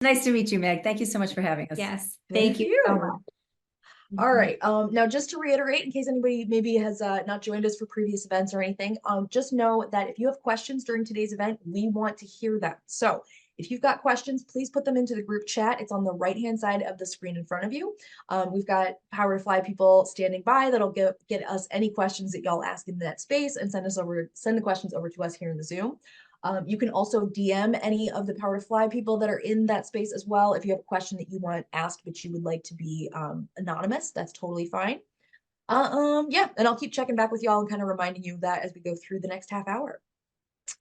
Nice to meet you, Meg. Thank you so much for having us. Yes. Thank you so much. All Mhm. right. Now just to reiterate, in case anybody maybe has not joined us for previous events or anything, just know that if you have questions during today's event, we want to hear them. So if you've got questions, please put them into the group chat. It's on the right-hand side of the screen in front of you. We've got Power to Fly people standing by that'll get us any questions that y'all ask in that space and send the questions over to us here in the Zoom. You can also DM any of the Power to Fly people that are in that space as well. If you have a question that you want asked, but you would like to be anonymous, that's totally fine. Yeah, and I'll keep checking back with y'all and kind of reminding you of that as we go through the next half hour.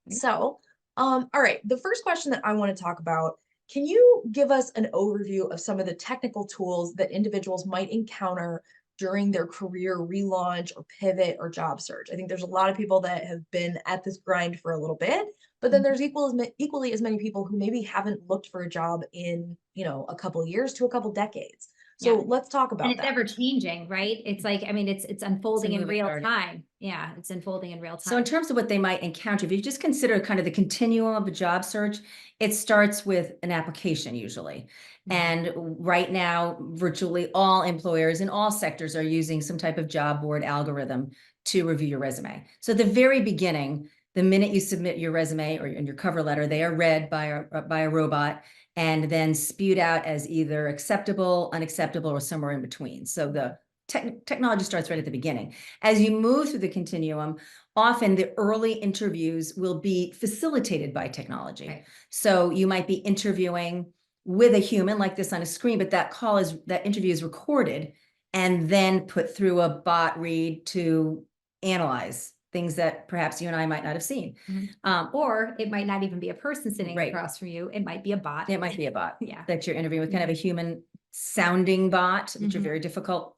So, all right, the first question that I want to talk about, can you give us an overview of some of the technical tools that individuals might encounter during their career relaunch or pivot or job search? I think there's a lot of people that have been at this grind for a little bit, but then there's equally as many people who maybe haven't looked for a job in, a couple years to a couple decades. So Yeah. let's talk And about it's that. ever changing, right? It's like, I mean, it's unfolding in moving real target. time. Yeah, it's unfolding in real So in time. terms of what they might encounter, if you just consider kind of the continuum of a job search, it starts with an application usually. And right now, virtually all employers in all sectors are using some type of job board algorithm to review your resume. So at the very beginning, the minute you submit your resume or your cover letter, they are read by a robot and then spewed out as either acceptable, unacceptable, or somewhere in between. So the technology starts right at the beginning. As you move through the continuum, often the early interviews will be facilitated by technology. Right. So you might be interviewing with a human like this on a screen, but that interview is recorded and then put through a bot read to analyze things that perhaps you and I might not have seen. Or it might not even be a person sitting Right. across from you. It might be a bot. It might be a bot Yeah. that you're interviewing with, kind of a human sounding bot, which are Mhm. very difficult.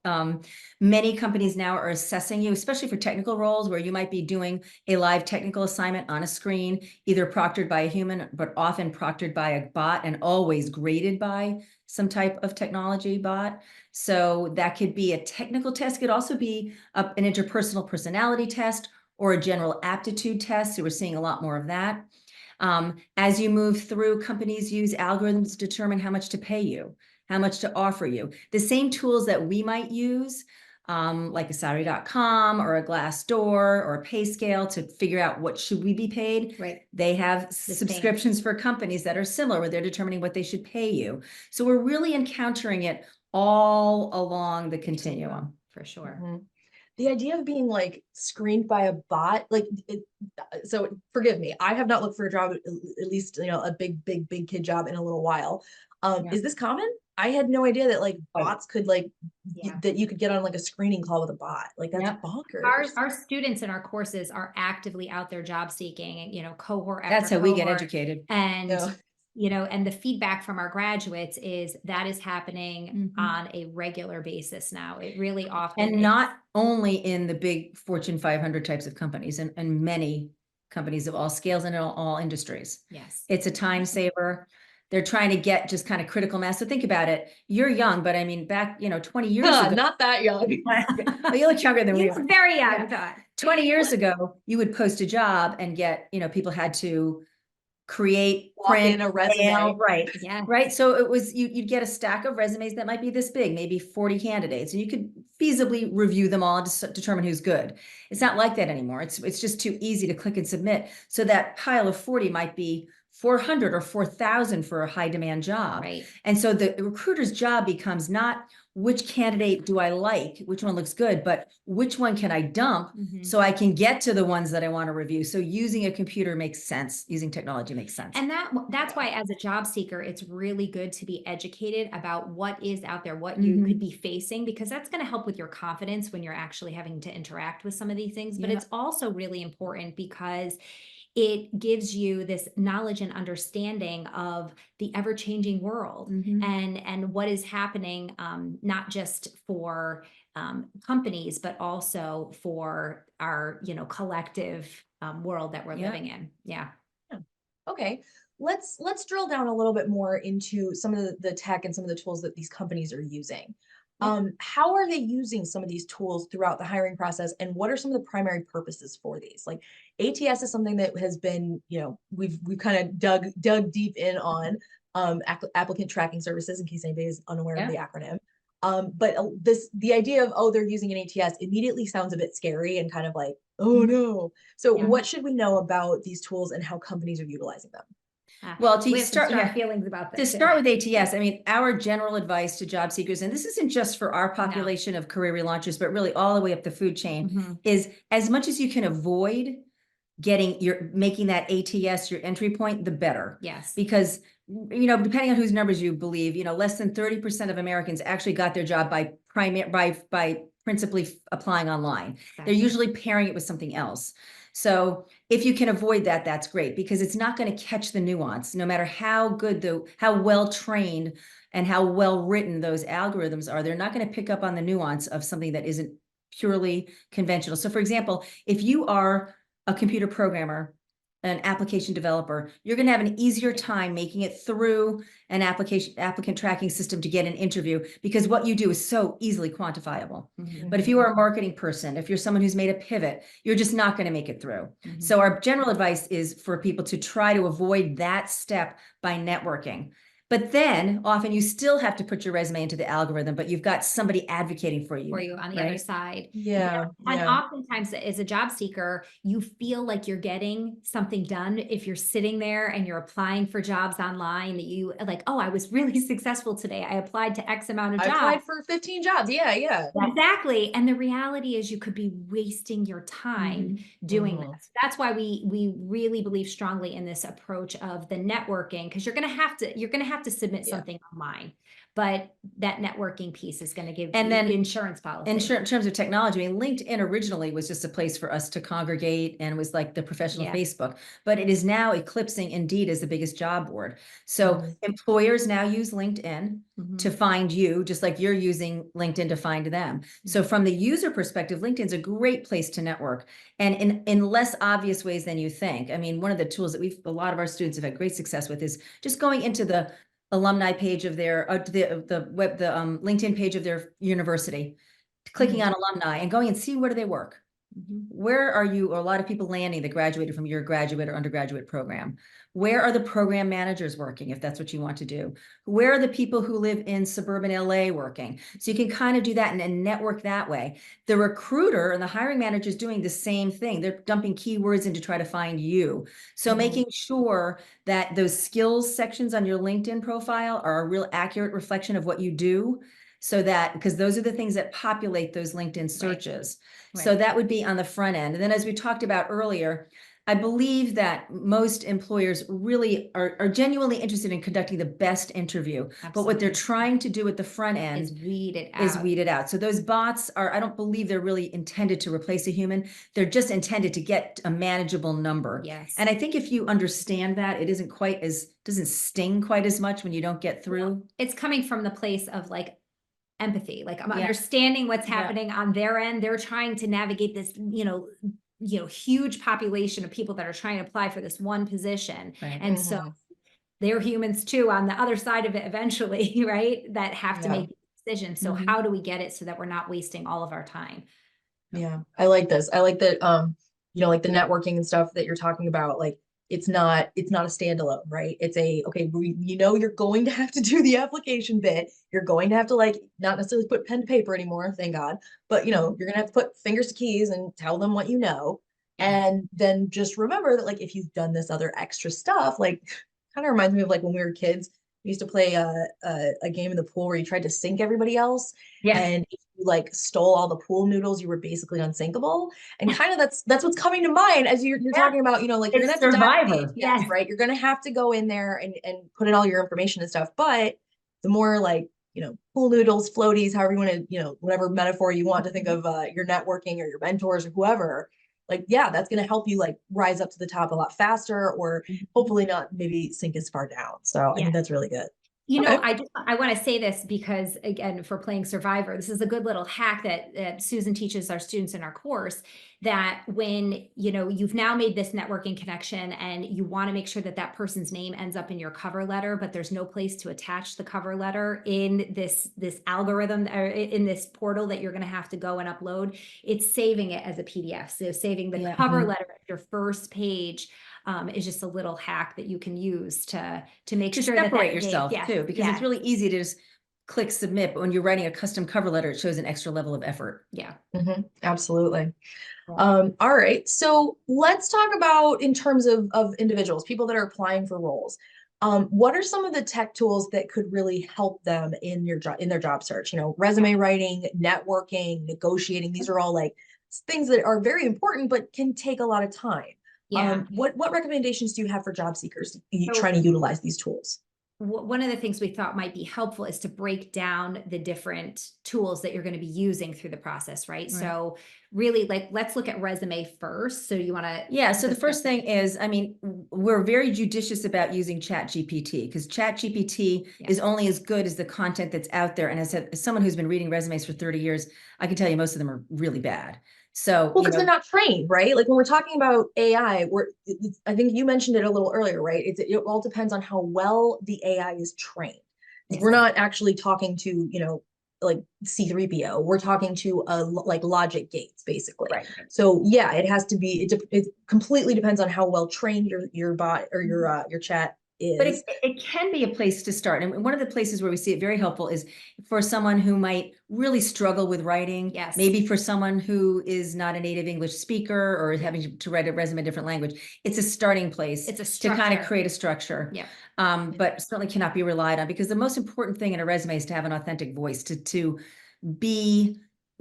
Many companies now are assessing you, especially for technical roles where you might be doing a live technical assignment on a screen, either proctored by a human, but often proctored by a bot and always graded by some type of technology bot. So that could be a technical test, could also be an interpersonal personality test or a general aptitude test. So we're seeing a lot more of that. As you move through, companies use algorithms to determine how much to pay you, how much to offer you. The same tools that we might use, like a salary.com or a Glassdoor or a pay scale to figure out what should we be paid. Right. They have subscriptions for companies that are similar where they're determining what they should pay you. So we're really encountering it all along the continuum. For sure. The idea of being like screened by a bot, so forgive me, I have not looked for a job, at least, a big kid job in a little while. Yeah. Is this common? I had no idea that like Right. bots could that you could get on like a screening call with a bot. Like that's Yep. bonkers. Our students in our courses are actively out there job seeking, cohort after That's how we get cohort. educated. And Yeah. and the feedback from our graduates is that is happening on a regular basis now. It really often And not only in the big Fortune 500 types of companies, and many companies of all scales and all industries. Yes. It's a time saver. They're trying to get just kind of critical mass. So think about it. You're young, but I mean, back, 20 years ago. Not that young. Well, you look younger than we are. Very young. Yeah. 20 years ago, you would post a job and get, people had to create, Walk print, in a resume. mail, right? Yeah. Right. So it was, you'd get a stack of resumes that might be this big, maybe 40 candidates, and you could feasibly review them all to determine who's good. It's not like that anymore. It's just too easy to click and submit. So that pile of 40 might be 400 or 4,000 for a high demand job. Right. And so the recruiter's job becomes not which candidate do I like, which one looks good, but which one can I dump so I can get to the ones that I want to review. So using a computer makes sense. Using technology makes sense. And that's why as a job seeker, it's really good to be educated about what is out there, what you could be facing, because that's going to help with your confidence when you're actually having to interact with some of these things. But it's also really important because it gives you this knowledge and understanding of the ever-changing world and what is happening, not just for companies, but also for our, collective world that we're living in. Yeah. Okay. Let's drill down a little bit more into some of the tech and some of the tools that these companies are using. How are they using some of these tools throughout the hiring process, and what are some of the primary purposes for these? Like ATS is something that has been, we've kind of dug deep in on. applicant tracking services, in case anybody is unaware of Yeah. the acronym. But the idea of, oh, they're using an ATS immediately sounds a bit scary and kind of like, oh no. So Yeah. what should we know about these tools and how companies are utilizing them? Well, We to have some start, strong yeah, feelings about to this. too. start with ATS, I mean, our general advice to job seekers, and this isn't just for our population of career relaunchers, but really all the way up the food chain, Mhm. is as much as you can avoid making that ATS your entry point, the better. Yes. Because, you know, depending on whose numbers you believe, you know, less than 30% of Americans actually got their job by principally applying online. They're usually pairing it with something else. So if you can avoid that, that's great, because it's not going to catch the nuance, no matter how good how well trained and how well written those algorithms are. They're not going to pick up on the nuance of something that isn't purely conventional. So for example, if you are a computer programmer, an application developer, you're going to have an easier time making it through an applicant tracking system to get an interview, because what you do is so easily quantifiable. Mhm. But if you are a marketing person, if you're someone who's made a pivot, you're just not going to make it through. Mhm. So our general advice is for people to try to avoid that step by networking. But then often you still have to put your resume into the algorithm, but you've got somebody advocating for you on the other side. Yeah. And Yeah. oftentimes as a job seeker, you feel like you're getting something done if you're sitting there and you're applying for jobs online, that you like, oh, I was really successful today. I applied to X amount of I jobs. applied for 15 jobs. Yeah. Yeah. Exactly. And the reality is you could be wasting your time doing Mhm. this. That's why we really believe strongly in this approach of the networking, because you're going to have to submit Yeah. something online, but that networking piece is going to give And you then insurance policy. in terms of technology, I mean, LinkedIn originally was just a place for us to congregate and was like the professional Yeah. Facebook, but it is now eclipsing Indeed as the biggest job board. So Mhm. employers now use LinkedIn to Mhm. find you, just like you're using LinkedIn to find them. So from the user perspective, LinkedIn's a great place to network, and in less obvious ways than you think. I mean, one of the tools that a lot of our students have had great success with is just going into the alumni page of their, the LinkedIn page of their university, clicking on alumni and going and see where do they work. Where are you, or a lot of people landing that graduated from your graduate or undergraduate program? Where are the program managers working, if that's what you want to do? Where are the people who live in suburban LA working? So you can kind of do that and network that way. The recruiter and the hiring manager is doing the same thing. They're dumping keywords in to try to find you. So making sure that those skills sections on your LinkedIn profile are a real accurate reflection of what you do. So that, because those are the things that populate those LinkedIn searches. So Right. that would be on the front end. And then as we talked about earlier, I believe that most employers really are genuinely interested in conducting the best interview. But what they're Absolutely. trying to do at the front end Is weed it is out. weed it out. So those bots I don't believe they're really intended to replace a human. They're just intended to get a manageable number. Yes. And I think if you understand that, it doesn't sting quite as much when you don't get through. It's coming from the place of like empathy, like I'm Yeah. understanding what's Yeah. happening on their end. They're trying to navigate this, huge population of people that are trying to apply for this one position. Right. And so they're humans too on the other side of it eventually, right? That have to Yeah. make decisions. So how do we get it so that we're not wasting all of our time? Yeah, I like this. I like that, like the networking and stuff that you're talking about, like it's not a standalone, right? It's you're going to have to do the application bit. You're going to have to like not necessarily put pen to paper anymore, thank God, but you're gonna have to put fingers to keys and tell them what you know. And then just remember that like if you've done this other extra stuff, like kind of reminds me of like when we were kids, we used to play a game in the pool where you tried to sink everybody else. Yeah. And if you like stole all the pool noodles, you were basically unsinkable. And kind of that's what's coming to mind as you're talking about, like you're gonna have to dive in, yes, right? You're gonna have to go in there and put in all your information and stuff. But the more like, pool noodles, floaties, however you want to, whatever metaphor you want to think of your networking or your mentors or whoever, like, yeah, that's going to help you like rise up to the top a lot faster, or hopefully not maybe sink as far down. So I think that's really good. I want to say this because again, for playing Survivor, this is a good little hack that Susan teaches our students in our course, that when, you've now made this networking connection and you want to make sure that that person's name ends up in your cover letter, but there's no place to attach the cover letter in this algorithm or in this portal that you're going to have to go and upload, it's saving it as a PDF. So saving the cover letter as your first page is just a little hack that you can use to make To sure that separate that gauge- yourself yes, too, because it's yes, really easy to just click submit, but when you're writing a custom cover letter, it shows an extra level of effort. yeah. Absolutely. Yeah. All right. So let's talk about in terms of individuals, people that are applying for roles. What are some of the tech tools that could really help them in their job search? You know, resume writing, networking, negotiating. These are all like things that are very important, but can take a lot of time. Yeah. What recommendations do you have for job seekers So- trying to utilize these tools? One of the things we thought might be helpful is to break down the different tools that you're going to be using through the process, right? So really, like, let's look at resume first. So you want to— Yeah, so the first thing is, I mean, we're very judicious about using ChatGPT because ChatGPT is only as good as the content that's out there. And as someone who's been reading resumes for 30 years, I can tell you most of them are really bad. So, Well, because they're not trained, right? Like when we're talking about AI, I think you mentioned it a little earlier, right? It all depends on how well the AI is trained. We're not actually talking to, like C3PO. We're talking to like logic gates, basically. Right. So yeah, it has to be. It completely depends on how well trained your bot or your chat is. But it can be a place to start. And one of the places where we see it very helpful is for someone who might really struggle with writing. Yes. Maybe for someone who is not a native English speaker or having to write a resume in a different language. It's a starting place. It's a to structure. kind of create a structure. Yeah. But certainly cannot be relied on because the most important thing in a resume is to have an authentic voice, to be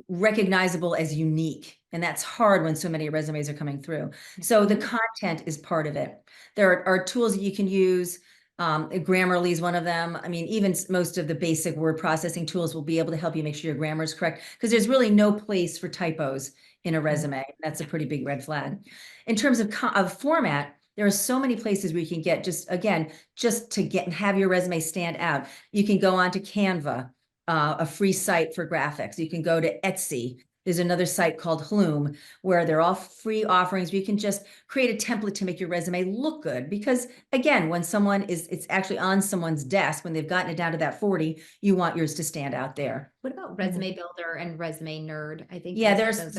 recognizable as unique. And that's hard when so many resumes are coming through. So the content is part of it. There are tools that you can use. Grammarly is one of them. I mean, even most of the basic word processing tools will be able to help you make sure your grammar is correct because there's really no place for typos in a resume. That's a pretty big red flag. In terms of format, there are so many places where you can get just to get and have your resume stand out. You can go on to Canva, a free site for graphics. You can go to Etsy. There's another site called Hlume where they're all free offerings where you can just create a template to make your resume look good. Because again, when it's actually on someone's desk, when they've gotten it down to that 40, you want yours to stand out there. What about Resume Builder and Resume Nerd? I think. Yeah,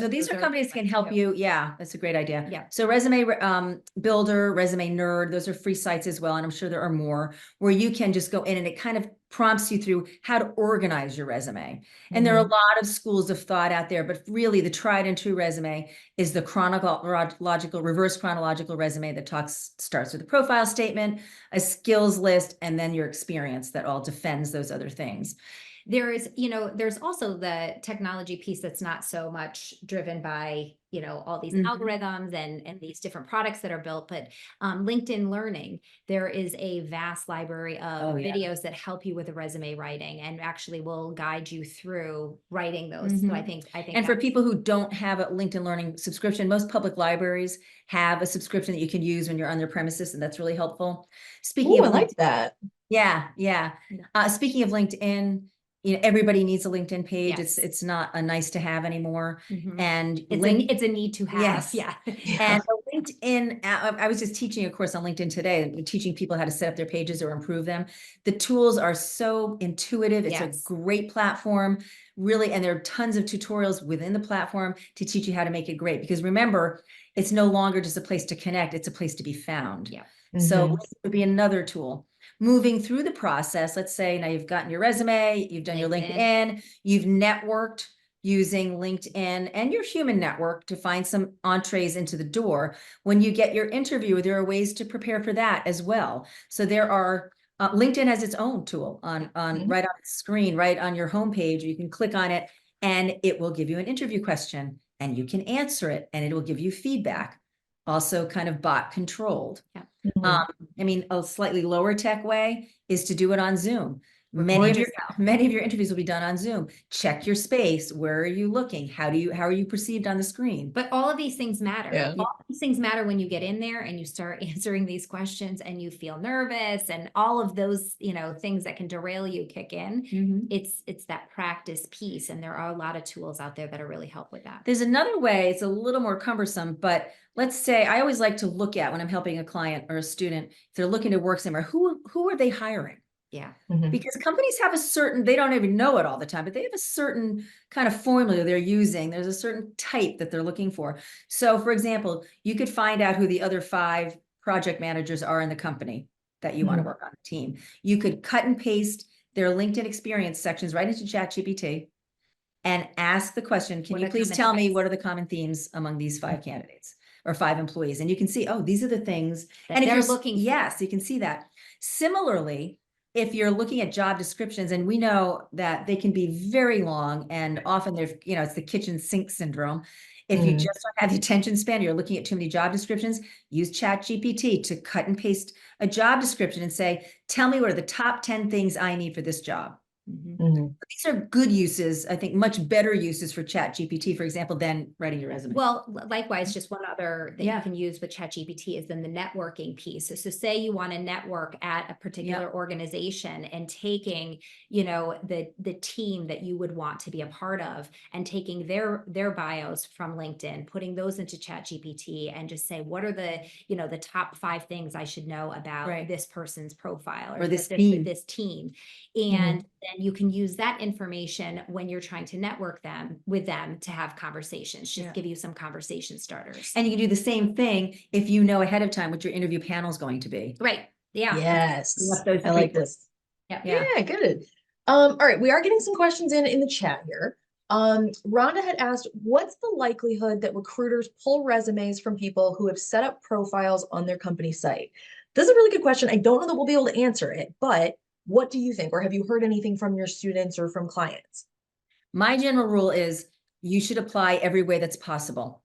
these are companies that can help you. Yeah, that's a great idea. Yeah. So Resume Builder, Resume Nerd, those are free sites as well. And I'm sure there are more where you can just go in and it kind of prompts you through how to organize your resume. And there are a lot of schools of thought out there, but really the tried and true resume is the reverse chronological resume that starts with a profile statement, a skills list, and then your experience that all defends those other things. There's also the technology piece that's not so much driven by, all these algorithms and these different products that are built, but LinkedIn Learning, there is a vast library of videos that help you with the resume writing and actually will guide you through writing those. So I think and for people who don't have a LinkedIn Learning subscription, most public libraries have a subscription that you can use when you're on their premises, and that's really helpful. Speaking of, I like that. Yeah. Speaking of LinkedIn, everybody needs a LinkedIn page. Yes. It's not a nice to have anymore. And it's a need to have. Yes. Yeah. And LinkedIn, I was just teaching a course on LinkedIn today, teaching people how to set up their pages or improve them. The tools are so intuitive. It's a great platform, really. And there are tons of tutorials within the platform to teach you how to make it great. Because remember, it's no longer just a place to connect. It's a place to be found. Yeah. So it would be another tool. Moving through the process, let's say now you've gotten your resume, you've done your LinkedIn, you've networked using LinkedIn and your human network to find some entrees into the door. When you get your interview, there are ways to prepare for that as well. So there are, LinkedIn has its own tool on right on the screen, right on your homepage. You can click on it and it will give you an interview question and you can answer it and it will give you feedback. Also kind of bot controlled. Yeah. I mean, a slightly lower tech way is to do it on Zoom. Many of your interviews will be done on Zoom. Check your space. Where are you looking? How are you perceived on the screen? But all of these things matter. Yeah. All of these things matter when you get in there and you start answering these questions and you feel nervous and all of those, things that can derail you kick in. It's that practice piece. And there are a lot of tools out there that are really help with that. There's another way, it's a little more cumbersome, but let's say I always like to look at when I'm helping a client or a student, if they're looking to work somewhere, who are they hiring? Yeah. Because companies have they don't even know it all the time, but they have a certain kind of formula they're using. There's a certain type that they're looking for. So for example, you could find out who the other 5 project managers are in the company that you want to work on the team. You could cut and paste their LinkedIn experience sections right into ChatGPT and ask the question, can What you are please common tell me threads? what are the common themes among these 5 candidates or 5 employees? And you can see, oh, these are the things That and if they're you're looking for. yes, you can see that. Similarly, if you're looking at job descriptions, and we know that they can be very long and often there's, it's the kitchen sink syndrome. If you just don't have the attention span, you're looking at too many job descriptions, use ChatGPT to cut and paste a job description and say, tell me what are the top 10 things I need for this job. These are good uses, I think much better uses for ChatGPT, for example, than writing your resume. Well, likewise, just one other that you can use with ChatGPT is then the networking piece. So say you want to network at a particular organization and taking, the team that you would want to be a part of and taking their bios from LinkedIn, putting those into ChatGPT and just say, what are the, the top 5 things I should know about this person's profile or this team. And then you can use that information when you're trying to network with them to have conversations, just give you some conversation starters. And you can do the same thing if you know ahead of time what your interview panel is going to be. Right. Yeah. Yes. I like this. Yeah. Good. All right. We are getting some questions in the chat here. Rhonda had asked, what's the likelihood that recruiters pull resumes from people who have set up profiles on their company site? This is a really good question. I don't know that we'll be able to answer it, but what do you think? Or have you heard anything from your students or from clients? My general rule is you should apply every way that's possible.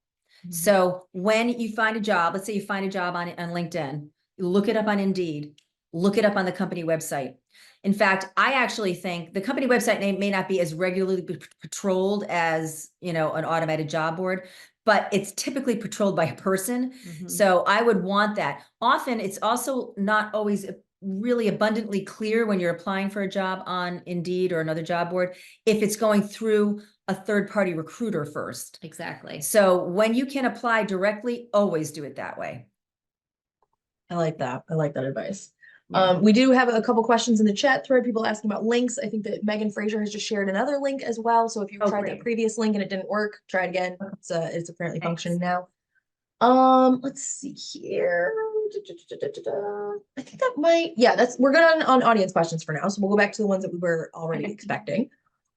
So when you find a job, let's say you find a job on LinkedIn, look it up on Indeed, look it up on the company website. In fact, I actually think the company website name may not be as regularly patrolled as, an automated job board, but it's typically patrolled by a person. So I would want that. Often it's also not always really abundantly clear when you're applying for a job on Indeed or another job board, if it's going through a third-party recruiter first. Exactly. So when you can apply directly, always do it that way. I like that. I like that advice. We do have a couple questions in the chat thread, people asking about links. I think that Megan Fraser has just shared another link as well. So if you tried that previous link and it didn't work, try it again. It's apparently functioning now. Let's see here. I think that might, we're good on audience questions for now. So we'll go back to the ones that we were already expecting.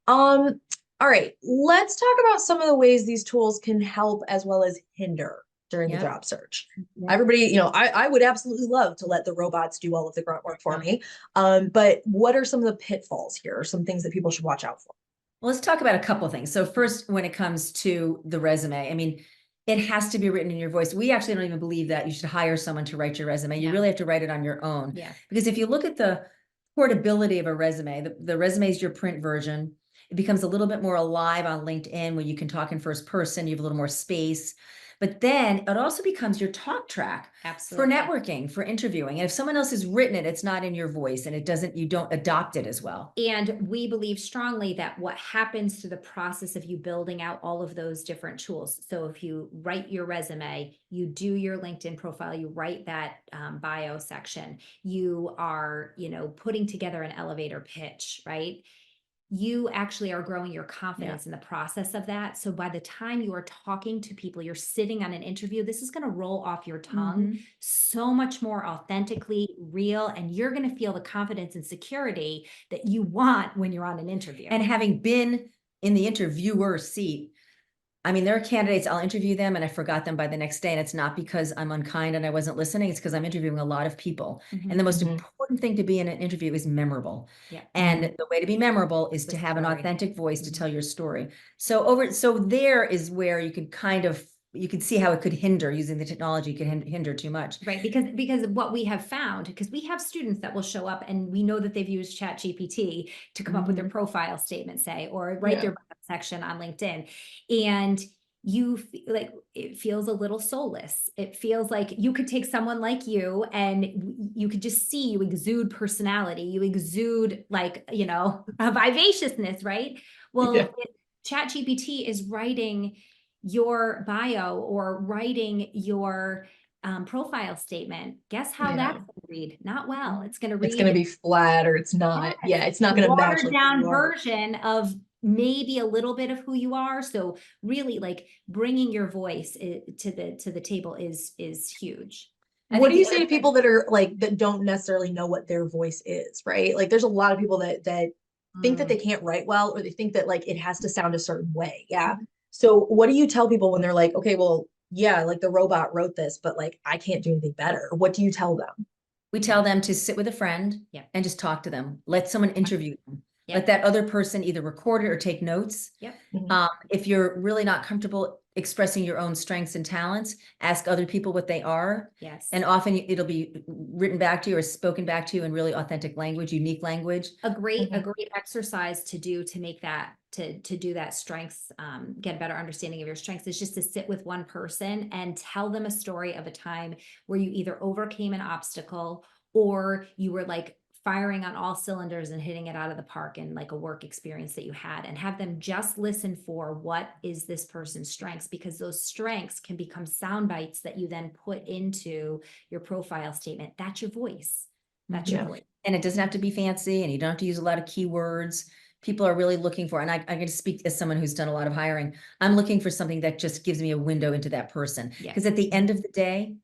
All right, let's talk about some of the ways these tools can help as well as hinder during the job search. Everybody, I would absolutely love to let the robots do all of the grunt work for me. But what are some of the pitfalls here, or some things that people should watch out for? Well, let's talk about a couple of things. So first, when it comes to the resume, I mean, it has to be written in your voice. We actually don't even believe that you should hire someone to write your resume. You really have to write it on your own. Because if you look at the portability of a resume, the resume is your print version. It becomes a little bit more alive on LinkedIn when you can talk in first person, you have a little more space. But then it also becomes your talk track for networking, for interviewing. And if someone else has written it, it's not in your voice and you don't adopt it as well. And we believe strongly that what happens through the process of you building out all of those different tools. So if you write your resume, you do your LinkedIn profile, you write that bio section, you are, putting together an elevator pitch, right? You actually are growing your confidence in the process of that. So by the time you are talking to people, you're sitting on an interview, this is going to roll off your tongue so much more authentically real. And you're going to feel the confidence and security that you want when you're on an interview. And having been in the interviewer seat, I mean, there are candidates, I'll interview them and I forgot them by the next day. And it's not because I'm unkind and I wasn't listening. It's because I'm interviewing a lot of people. And the most important thing to be in an interview is memorable. And the way to be memorable is to have an authentic voice to tell your story. So there is where you can you can see how it could hinder, using the technology could hinder too much. Right, because what we have found, because we have students that will show up and we know that they've used ChatGPT to come up with their profile statement, say, or write their section on LinkedIn. And it feels a little soulless. It feels like you could take someone like you and you could just see you exude personality. You exude a vivaciousness, right? Well, ChatGPT is writing your bio or writing your profile statement. Guess how that's going to read? Not well. It's going to read. It's going to be flat, or it's not. It's not going to match. Watered down version of maybe a little bit of who you are. So really, bringing your voice to the table is huge. What do you say to people that are like, that don't necessarily know what their voice is, right? Like there's a lot of people that think that they can't write well, or they think that like it has to sound a certain way. Yeah. So what do you tell people when they're like, okay, well, yeah, like the robot wrote this, but like I can't do anything better? What do you tell them? We tell them to sit with a friend Yeah. and just talk to them. Let someone interview them. Yeah. Let that other person either record it or take notes. Yep. If you're really not comfortable expressing your own strengths and talents, ask other people what they are. Yes. And often it'll be written back to you or spoken back to you in really authentic language, unique language. A great exercise to do to make that, to do that strengths, get a better understanding of your strengths, is just to sit with one person and tell them a story of a time where you either overcame an obstacle or you were like firing on all cylinders and hitting it out of the park in like a work experience that you had, and have them just listen for what is this person's strengths, because those strengths can become sound bites that you then put into your profile statement. That's your voice. That's your voice. And it doesn't have to be fancy, and you don't have to use a lot of keywords. People are really looking for, and I'm going to speak as someone who's done a lot of hiring. I'm looking for something that just gives me a window into that person. Because at the end of the day,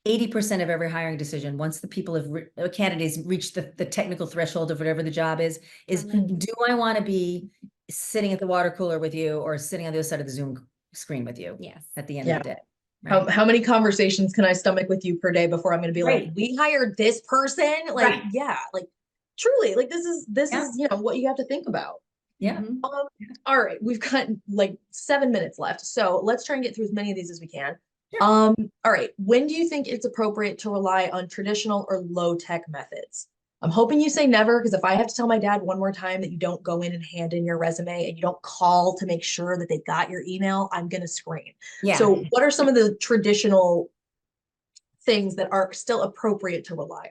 80% of every hiring decision, once the people have candidates reach the technical threshold of whatever the job is do I want to be sitting at the water cooler with you or sitting on the other side of the Zoom screen with you? Yes. At the end of the day. Right? How many conversations can I stomach with you per day before I'm going to be like, we hired this person? Like, yeah, like truly, like this is, you know, what you have to think about. Yeah. All right. We've got like 7 minutes left. So let's try and get through as many of these as we can. Sure. All right. When do you think it's appropriate to rely on traditional or low tech methods? I'm hoping you say never, because if I have to tell my dad one more time that you don't go in and hand in your resume and you don't call to make sure that they got your email, I'm going to scream. Yeah. So what are some of the traditional things that are still appropriate to rely on?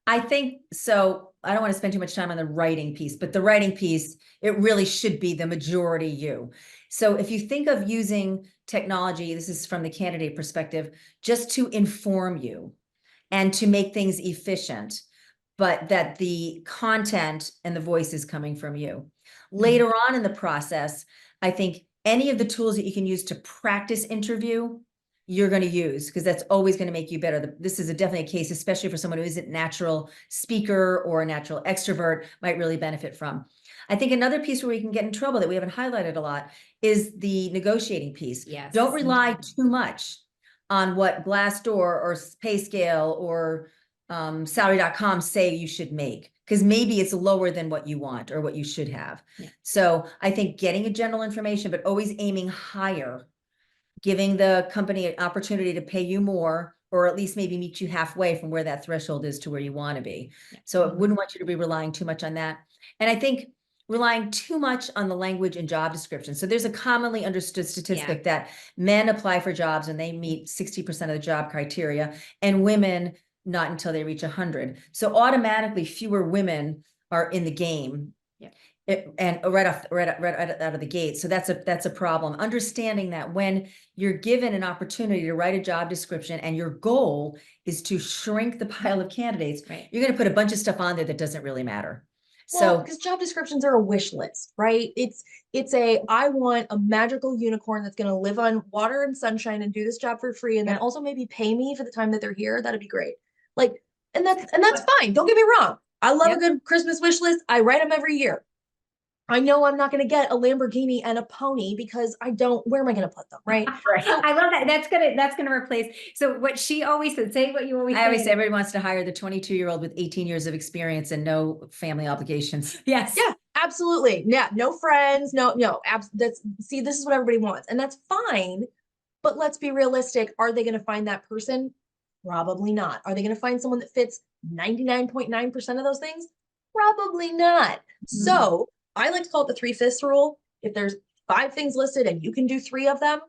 I think so. I don't want to spend too much time on the writing piece, but the writing piece, it really should be the majority you. So if you think of using technology, this is from the candidate perspective, just to inform you and to make things efficient, but that the content and the voice is coming from you. Later on in the process, I think any of the tools that you can use to practice interview, you're going to use, because that's always going to make you better. This is definitely a case, especially for someone who isn't natural speaker or a natural extrovert, might really benefit from. I think another piece where we can get in trouble that we haven't highlighted a lot is the negotiating piece. Yes. Don't rely too much on what Glassdoor or PayScale or salary.com say you should make, because maybe it's lower than what you want or what you should have. So I think getting a general information, but always aiming higher, giving the company an opportunity to pay you more, or at least maybe meet you halfway from where that threshold is to where you want to be. So I wouldn't want you to be relying too much on that. And I think relying too much on the language and job description. So there's a commonly understood statistic that men apply for jobs and they meet 60% of the job criteria, and women not until they reach 100. So automatically fewer women are in the game. And right out of the gate. So that's a problem. Understanding that when you're given an opportunity to write a job description and your goal is to shrink the pile of candidates, you're going to put a bunch of stuff on there that doesn't really matter. Well, because job descriptions are a wish list, right? It's I want a magical unicorn that's going to live on water and sunshine and do this job for free, and then also maybe pay me for the time that they're here. That'd be great. Like, and that's fine. Don't get me wrong. I love a good Christmas wish list. I write them every year. I know I'm not going to get a Lamborghini and a pony because I don't, where am I going to put them? Right. So, I love that. That's going to replace. So what she always said, say what you always say. I always say everybody wants to hire the 22-year-old with 18 years of experience and no family obligations. Yes. Yeah, absolutely. Yeah. No friends. No. See, this is what everybody wants, and that's fine. But let's be realistic. Are they going to find that person? Probably not. Are they going to find someone that fits 99.9% of those things? Probably not. So I like to call it the 3/5 rule. If there's 5 things listed and you can do 3 of them,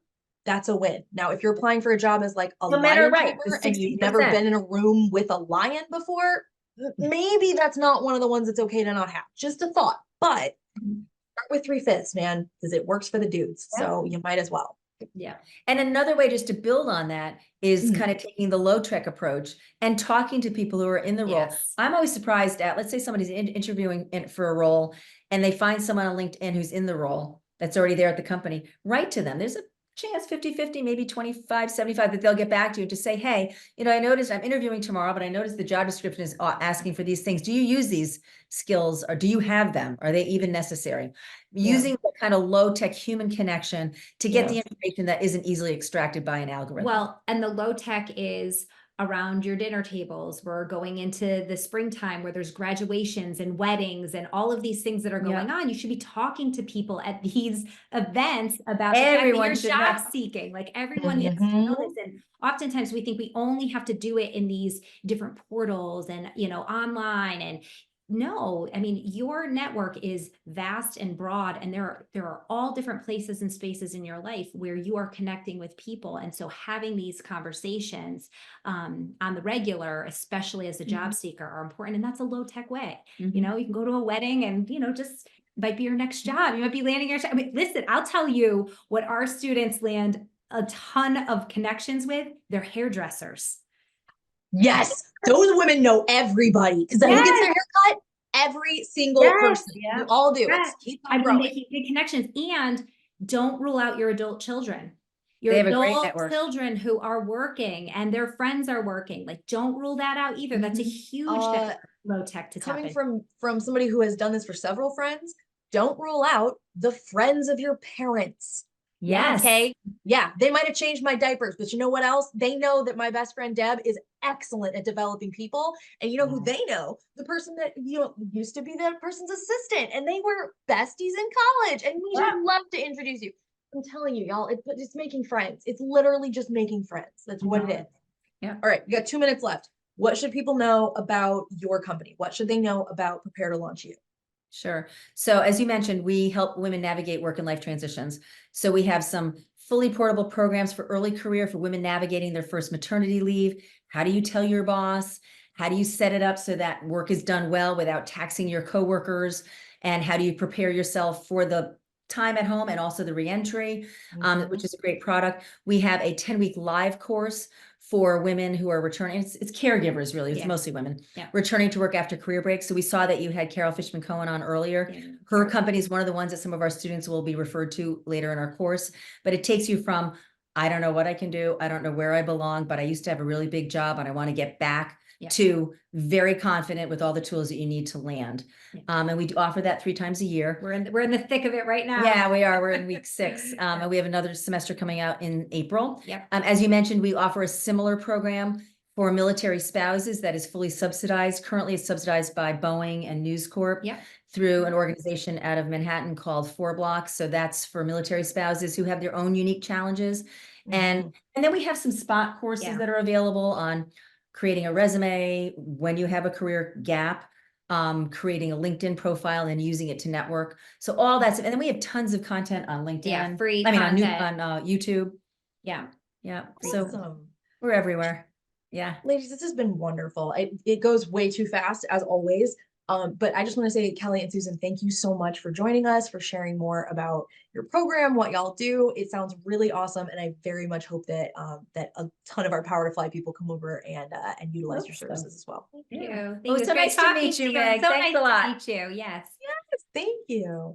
that's a win. Now, if you're applying for a job as like a lion keeper and you've never been in a room with a lion before, maybe that's not one of the ones that's okay to not have. Just a thought. But start with 3/5, man, because it works for the dudes. So you might as well. Yeah. And another way just to build on that is kind of taking the low tech approach and talking to people who are in the role. I'm always surprised at, let's say somebody's interviewing for a role and they find someone on LinkedIn who's in the role that's already there at the company. Write to them. There's chance 50-50, maybe 25-75 that they'll get back to you to say, hey, I noticed I'm interviewing tomorrow, but I noticed the job description is asking for these things. Do you use these skills, or do you have them? Are they even necessary? Using the kind of low tech human connection to get the information that isn't easily extracted by an algorithm. Well, and the low tech is around your dinner tables. We're going into the springtime where there's graduations and weddings and all of these things that are going on. You should be talking to people at these events about Everyone the should fact that you're know. job seeking. Like everyone needs to know this. And oftentimes we think we only have to do it in these different portals and, online. And no, I mean, your network is vast and broad, and there are all different places and spaces in your life where you are connecting with people. And so having these conversations on the regular, especially as a job seeker, are important. And that's a low tech way. You can go to a wedding and, just might be your next job. You might be landing your, I mean, listen, I'll tell you what our students land a ton of connections with, their hairdressers. Yes, those women know everybody because who gets their haircut? Every single person. We all do. It's keep on growing. Making big connections, and don't rule out your adult children. They have a great network. Children who are working and their friends are working. Like, don't rule that out either. That's a huge low tech to tap in. Coming from somebody who has done this for several friends, don't rule out the friends of your parents. Yes. Okay. Yeah. They might have changed my diapers, but you know what else? They know that my best friend Deb is excellent at developing people. And you know who they know? The person that, used to be that person's assistant, and they were besties in college. And we would love to introduce you. I'm telling you, y'all, it's making friends. It's literally just making friends. That's what it is. Yeah. All right. We got 2 minutes left. What should people know about your company? What should they know about Prepare to Launch You? Sure. So as you mentioned, we help women navigate work and life transitions. So we have some fully portable programs for early career for women navigating their first maternity leave. How do you tell your boss? How do you set it up so that work is done well without taxing your coworkers? And how do you prepare yourself for the time at home and also the reentry, which is a great product. We have a 10-week live course for women who are returning. It's caregivers, really. It's mostly women returning to work after career breaks. So we saw that you had Carol Fishman-Cohen on earlier. Her company is one of the ones that some of our students will be referred to later in our course. But it takes you from, I don't know what I can do, I don't know where I belong, but I used to have a really big job and I want to get back to very confident with all the tools that you need to land. And we do offer that 3 times a year. We're in the thick of it right now. Yeah, we are. We're in week 6. And we have another semester coming out in April. Yep. As you mentioned, we offer a similar program for military spouses that is fully subsidized. Currently, it's subsidized by Boeing and News Corp through an organization out of Manhattan called 4 Blocks. So that's for military spouses who have their own unique challenges. And then we have some spot courses that are available on creating a resume when you have a career gap, creating a LinkedIn profile and using it to network. So all that's, and then we have tons of content on LinkedIn. Free content. On YouTube. Yeah. Awesome. So we're everywhere. Yeah. Ladies, this has been wonderful. It goes way too fast as always. But I just want to say, Kelley and Susan, thank you so much for joining us, for sharing more about your program, what y'all do. It sounds really awesome. And I very much hope that that a ton of our Power to Fly people come over and utilize your services as well. Thank you. It was so nice to meet you, Meg. So Thanks nice a lot. to meet you. Yes. Yes, thank you.